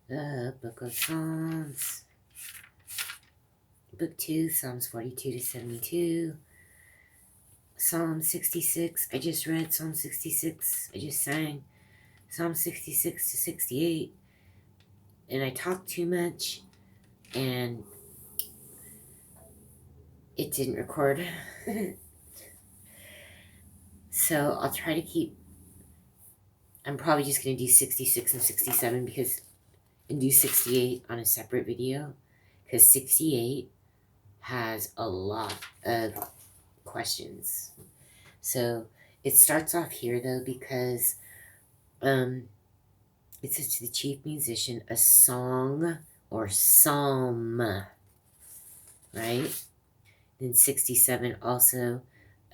The Book of Psalms. Book 2, Psalms 42 to 72. Psalm 66. I just read Psalm 66. I just sang Psalm 66 to 68. And I talked too much. And it didn't record. So I'll try to keep... I'm probably just going to do 66 and 67 and do 68 on a separate video. Because 68 has a lot of questions. So it starts off here though because it says to the chief musician a song or psalm, right? Then 67 also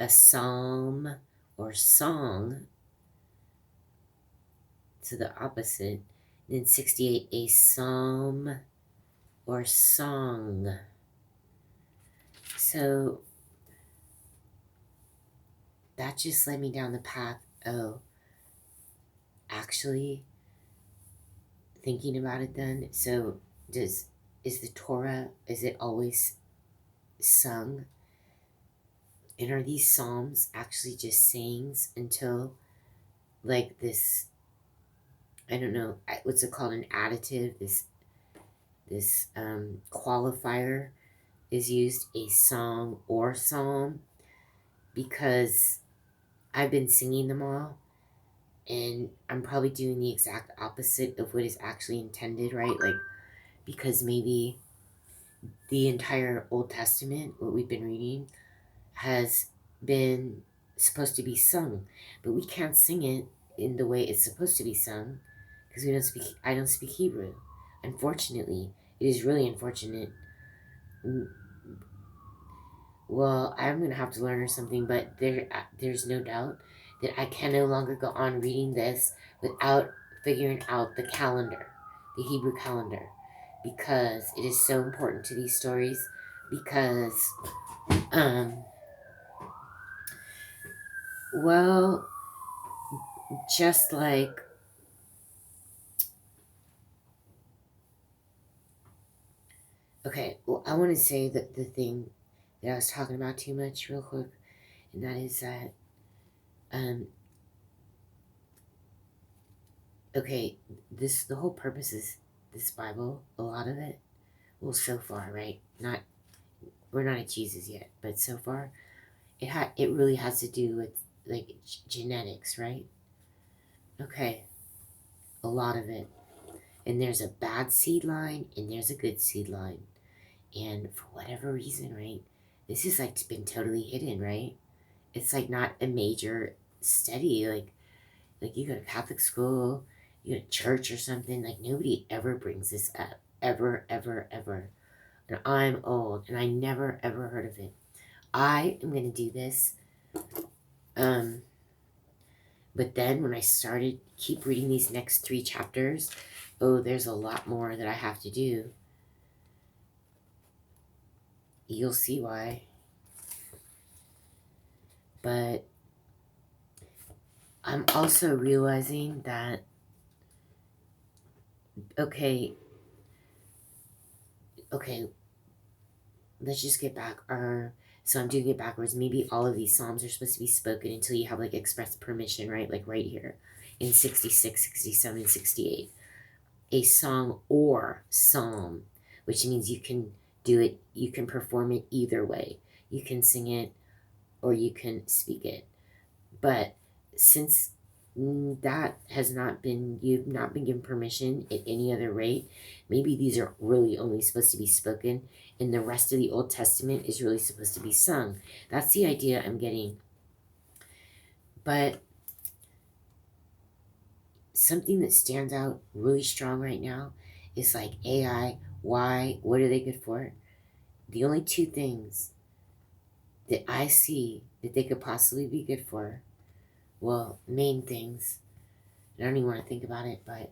a psalm or song, so the opposite. Then 68 a psalm or song. So that just led me down the path of actually thinking about it then. So is the Torah, is it always sung? And are these psalms actually just sayings until like this, I don't know, what's it called, an additive, this qualifier is used, a song or psalm, because I've been singing them all and I'm probably doing the exact opposite of what is actually intended, right? Like, because maybe the entire Old Testament, what we've been reading, has been supposed to be sung, but we can't sing it in the way it's supposed to be sung because I don't speak Hebrew. Unfortunately, it is really unfortunate. Well, I'm gonna have to learn or something, but there's no doubt that I can no longer go on reading this without figuring out the calendar, the Hebrew calendar, because it is so important to these stories. Because, well, just like, okay, well, I want to say that the thing that I was talking about too much real quick, and that is that, okay, the whole purpose is this Bible, a lot of it, well, so far, right? We're not at Jesus yet, but so far, it really has to do with, like, genetics, right? Okay, a lot of it. And there's a bad seed line, and there's a good seed line. And for whatever reason, right, this has like been totally hidden, right? It's like not a major study. Like you go to Catholic school, you go to church or something. Like nobody ever brings this up, ever, ever, ever. And I'm old, and I never ever heard of it. I am gonna do this. Um, but then when I started keep reading these next 3 chapters, oh, there's a lot more that I have to do. You'll see why. But I'm also realizing that, okay, let's just get back. So I'm doing it backwards. Maybe all of these psalms are supposed to be spoken until you have like express permission, right? Like right here in 66, 67, 68. A song or psalm, which means you can do it, you can perform it either way. You can sing it or you can speak it. But since that has not been, you've not been given permission at any other rate, maybe these are really only supposed to be spoken and the rest of the Old Testament is really supposed to be sung. That's the idea I'm getting. But something that stands out really strong right now is like AI. Why? What are they good for? The only 2 things that I see that they could possibly be good for, well, main things, I don't even want to think about it, but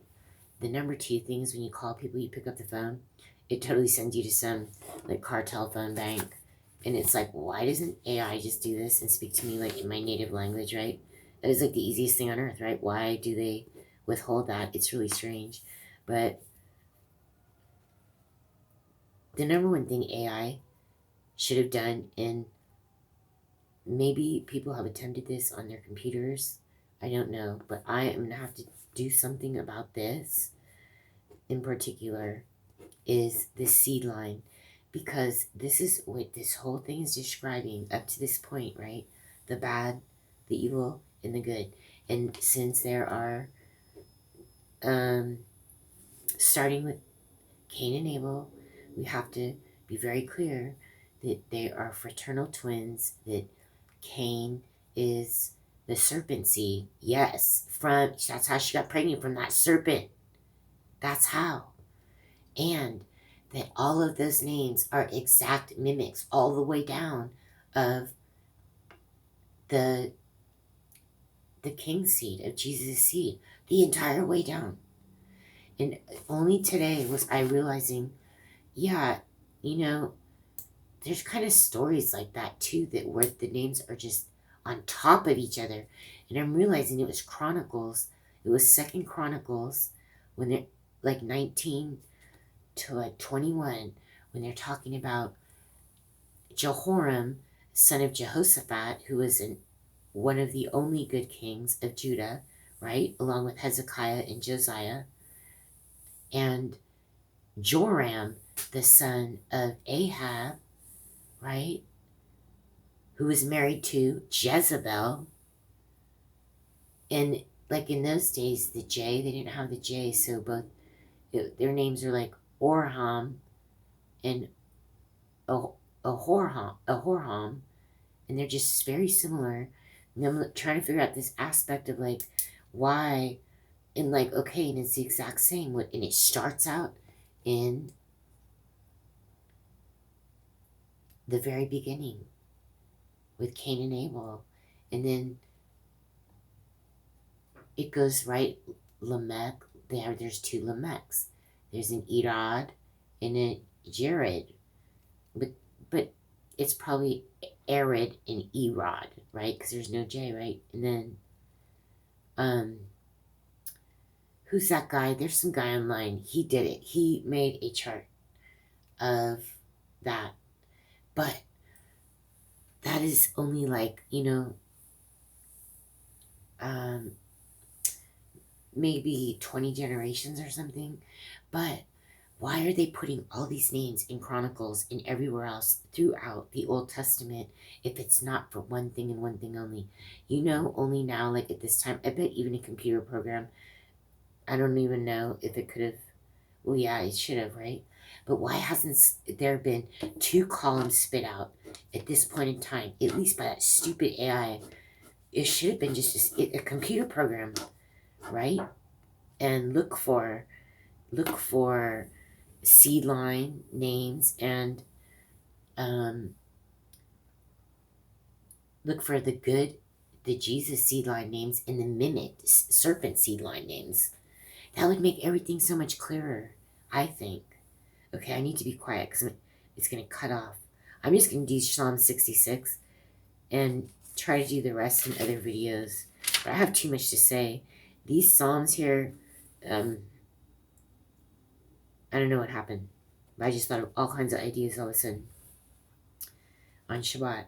the number 2 thing is when you call people, you pick up the phone, it totally sends you to some like cartel phone bank. And it's like, why doesn't AI just do this and speak to me like in my native language, right? That is like the easiest thing on earth, right? Why do they withhold that? It's really strange. But the number one thing AI should have done, and maybe people have attempted this on their computers, I don't know, but I am going to have to do something about this in particular, is the seed line, because this is what this whole thing is describing up to this point, right? The bad, the evil, and the good. And since there are, starting with Cain and Abel, we have to be very clear that they are fraternal twins, that Cain is the serpent seed. Yes, that's how she got pregnant, from that serpent. That's how. And that all of those names are exact mimics all the way down of the king seed, of Jesus' seed, the entire way down. And only today was I realizing, yeah, there's kind of stories like that too, that where the names are just on top of each other. And I'm realizing it was Chronicles. It was Second Chronicles, when they're like 19 to like 21, when they're talking about Jehoram, son of Jehoshaphat, who was one of the only good kings of Judah, right? Along with Hezekiah and Josiah. And Joram, the son of Ahab, right? Who was married to Jezebel. And like in those days, the J, they didn't have the J, so both their names are like Orham and Ahorham, and they're just very similar. And I'm trying to figure out this aspect of like why, and like, okay, and it's the exact same. And it starts out in the very beginning with Cain and Abel, and then it goes right, Lamech. There's two Lamechs. There's an Erod and a Jared, but it's probably Arid and Erod, right? Because there's no J, right? And then, who's that guy? There's some guy online. He did it. He made a chart of that, but that is only like, maybe 20 generations or something. But why are they putting all these names in Chronicles and everywhere else throughout the Old Testament if it's not for one thing and one thing only? Only now, like at this time, I bet even a computer program, I don't even know if it could have, well, yeah, it should have, right? But why hasn't there been 2 columns spit out at this point in time, at least by that stupid AI? It should have been just a computer program, right? And look for seed line names, and look for the Jesus seed line names, and the mimic serpent seed line names. That would make everything so much clearer, I think. Okay, I need to be quiet because it's going to cut off. I'm just going to do Psalm 66 and try to do the rest in other videos. But I have too much to say. These Psalms here, I don't know what happened. But I just thought of all kinds of ideas all of a sudden. On Shabbat.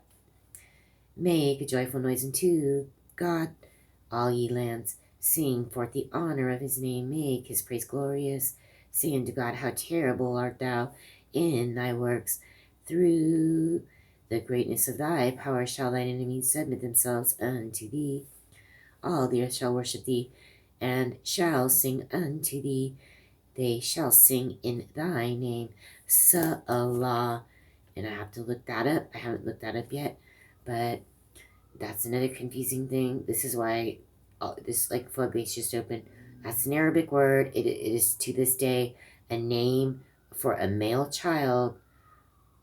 Make a joyful noise unto God, all ye lands. Sing forth the honor of his name. Make his praise glorious. Say unto God, how terrible art thou in thy works. Through the greatness of thy power shall thine enemies submit themselves unto thee. All the earth shall worship thee, and shall sing unto thee. They shall sing in thy name. Salah. And I have to look that up. I haven't looked that up yet, but that's another confusing thing. This is why this like floodgates just opened. That's an Arabic word. It is to this day a name for a male child.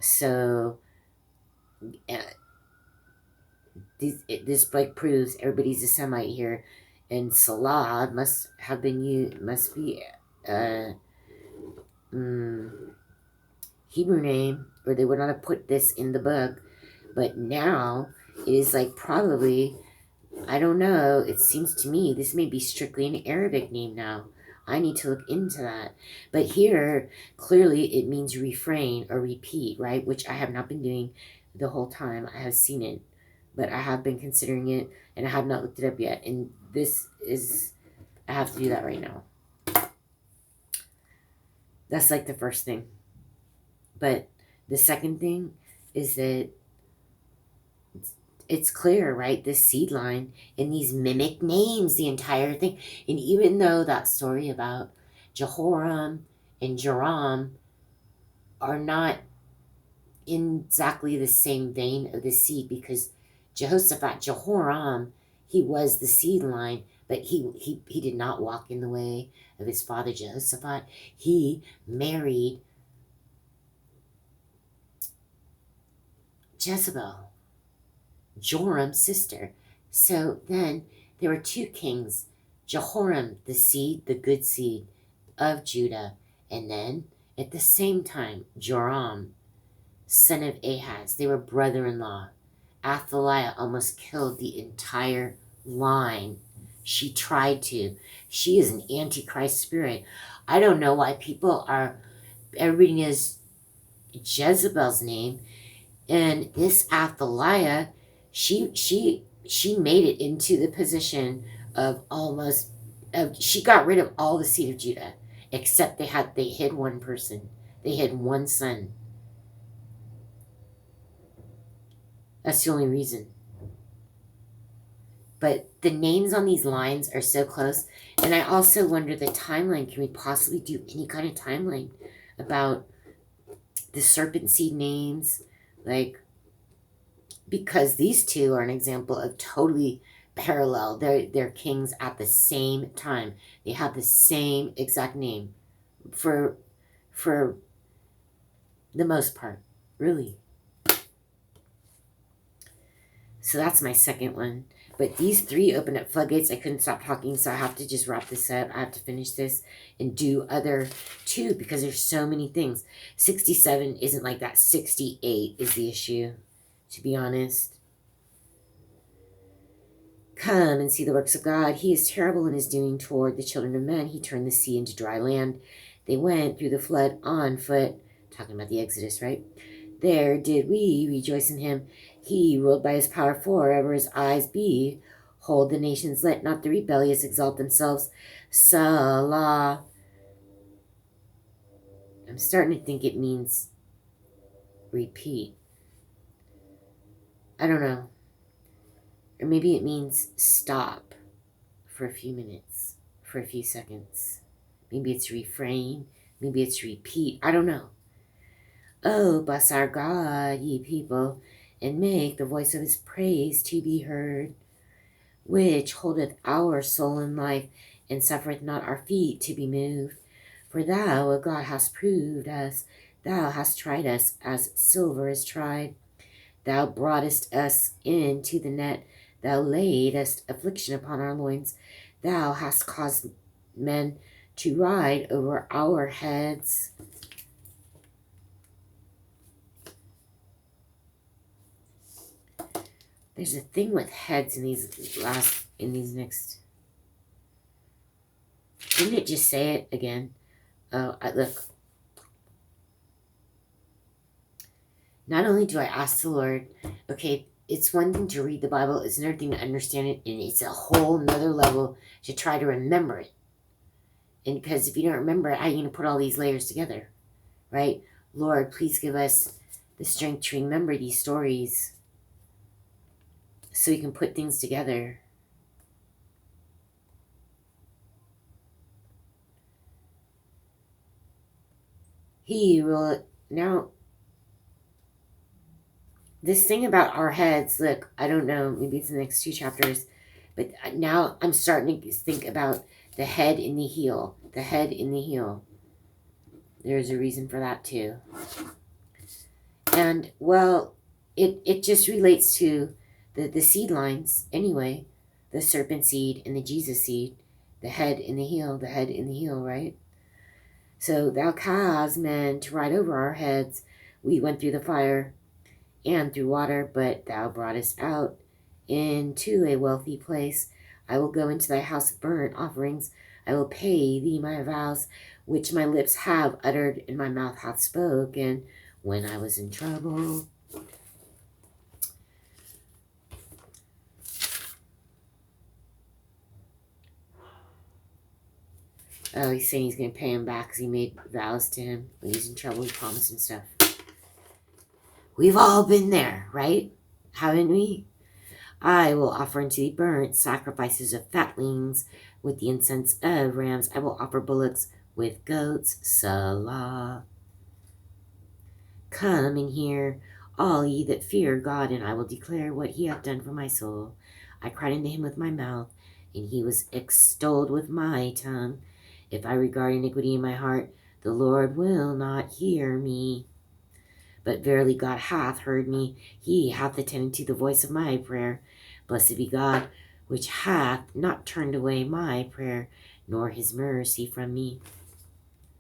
So this like proves everybody's a Semite here, and Salah must be Hebrew name, or they would not have put this in the book. But now it is like probably, I don't know, it seems to me this may be strictly an Arabic name now. I need to look into that. But here, clearly it means refrain or repeat, right? Which I have not been doing the whole time. I have seen it, but I have been considering it, and I have not looked it up yet. And this is, I have to do that right now. That's like the first thing. But the second thing is that it's clear, right? This seed line and these mimic names, the entire thing. And even though that story about Jehoram and Joram are not in exactly the same vein of the seed, because Jehoram, he was the seed line, but he did not walk in the way of his father Jehoshaphat. He married Jezebel, Joram's sister. So then there were two kings, Jehoram, the seed, the good seed of Judah, and then at the same time, Joram, son of Ahaz. They were brother-in-law. Athaliah almost killed the entire line. She tried to. She is an antichrist spirit. I don't know why people are, everybody knows Jezebel's name, and this Athaliah, she made it into the position of almost, she got rid of all the seed of Judah, except they hid one person. They hid one son. That's the only reason. But the names on these lines are so close. And I also wonder the timeline. Can we possibly do any kind of timeline about the serpent seed names? Like, because these two are an example of totally parallel. They're kings at the same time. They have the same exact name for the most part, really. So that's my second one. But these three opened up floodgates. I couldn't stop talking, so I have to just wrap this up. I have to finish this and do other two because there's so many things. 67 isn't like that. 68 is the issue, to be honest. Come and see the works of God. He is terrible in his doing toward the children of men. He turned the sea into dry land. They went through the flood on foot. Talking about the Exodus, right? There did we rejoice in him. He ruled by his power forever his eyes be. Hold the nations, let not the rebellious exalt themselves. Salah. I'm starting to think it means repeat. I don't know. Or maybe it means stop for a few minutes, for a few seconds. Maybe it's refrain. Maybe it's repeat. I don't know. Oh, bless our God, ye people, and make the voice of his praise to be heard, which holdeth our soul in life, and suffereth not our feet to be moved. For thou, O God, hast proved us, thou hast tried us as silver is tried. Thou broughtest us into the net, thou laidest affliction upon our loins. Thou hast caused men to ride over our heads. There's a thing with heads in these next. Didn't it just say it again? Oh, look. Not only do I ask the Lord, okay, it's one thing to read the Bible, it's another thing to understand it, and it's a whole nother level to try to remember it. And because if you don't remember it, how are you going to put all these layers together? Right? Lord, please give us the strength to remember these stories so you can put things together. He will now. This thing about our heads, look, I don't know, maybe it's in the next two chapters, but now I'm starting to think about the head and the heel. The head and the heel. There's a reason for that too. And, well, it just relates to the seed lines anyway. The serpent seed and the Jesus seed. The head and the heel, right? So thou caused men to ride over our heads. We went through the fire and through water, but thou broughtest out into a wealthy place. I will go into thy house of burnt offerings. I will pay thee my vows, which my lips have uttered and my mouth hath spoken when I was in trouble. Oh, he's saying he's going to pay him back because he made vows to him when he's in trouble. He promised him stuff. We've all been there, right? Haven't we? I will offer unto thee burnt sacrifices of fatlings with the incense of rams. I will offer bullocks with goats. Salah. Come and hear, all ye that fear God, and I will declare what he hath done for my soul. I cried unto him with my mouth, and he was extolled with my tongue. If I regard iniquity in my heart, the Lord will not hear me. But verily God hath heard me. He hath attended to the voice of my prayer. Blessed be God, which hath not turned away my prayer, nor his mercy from me.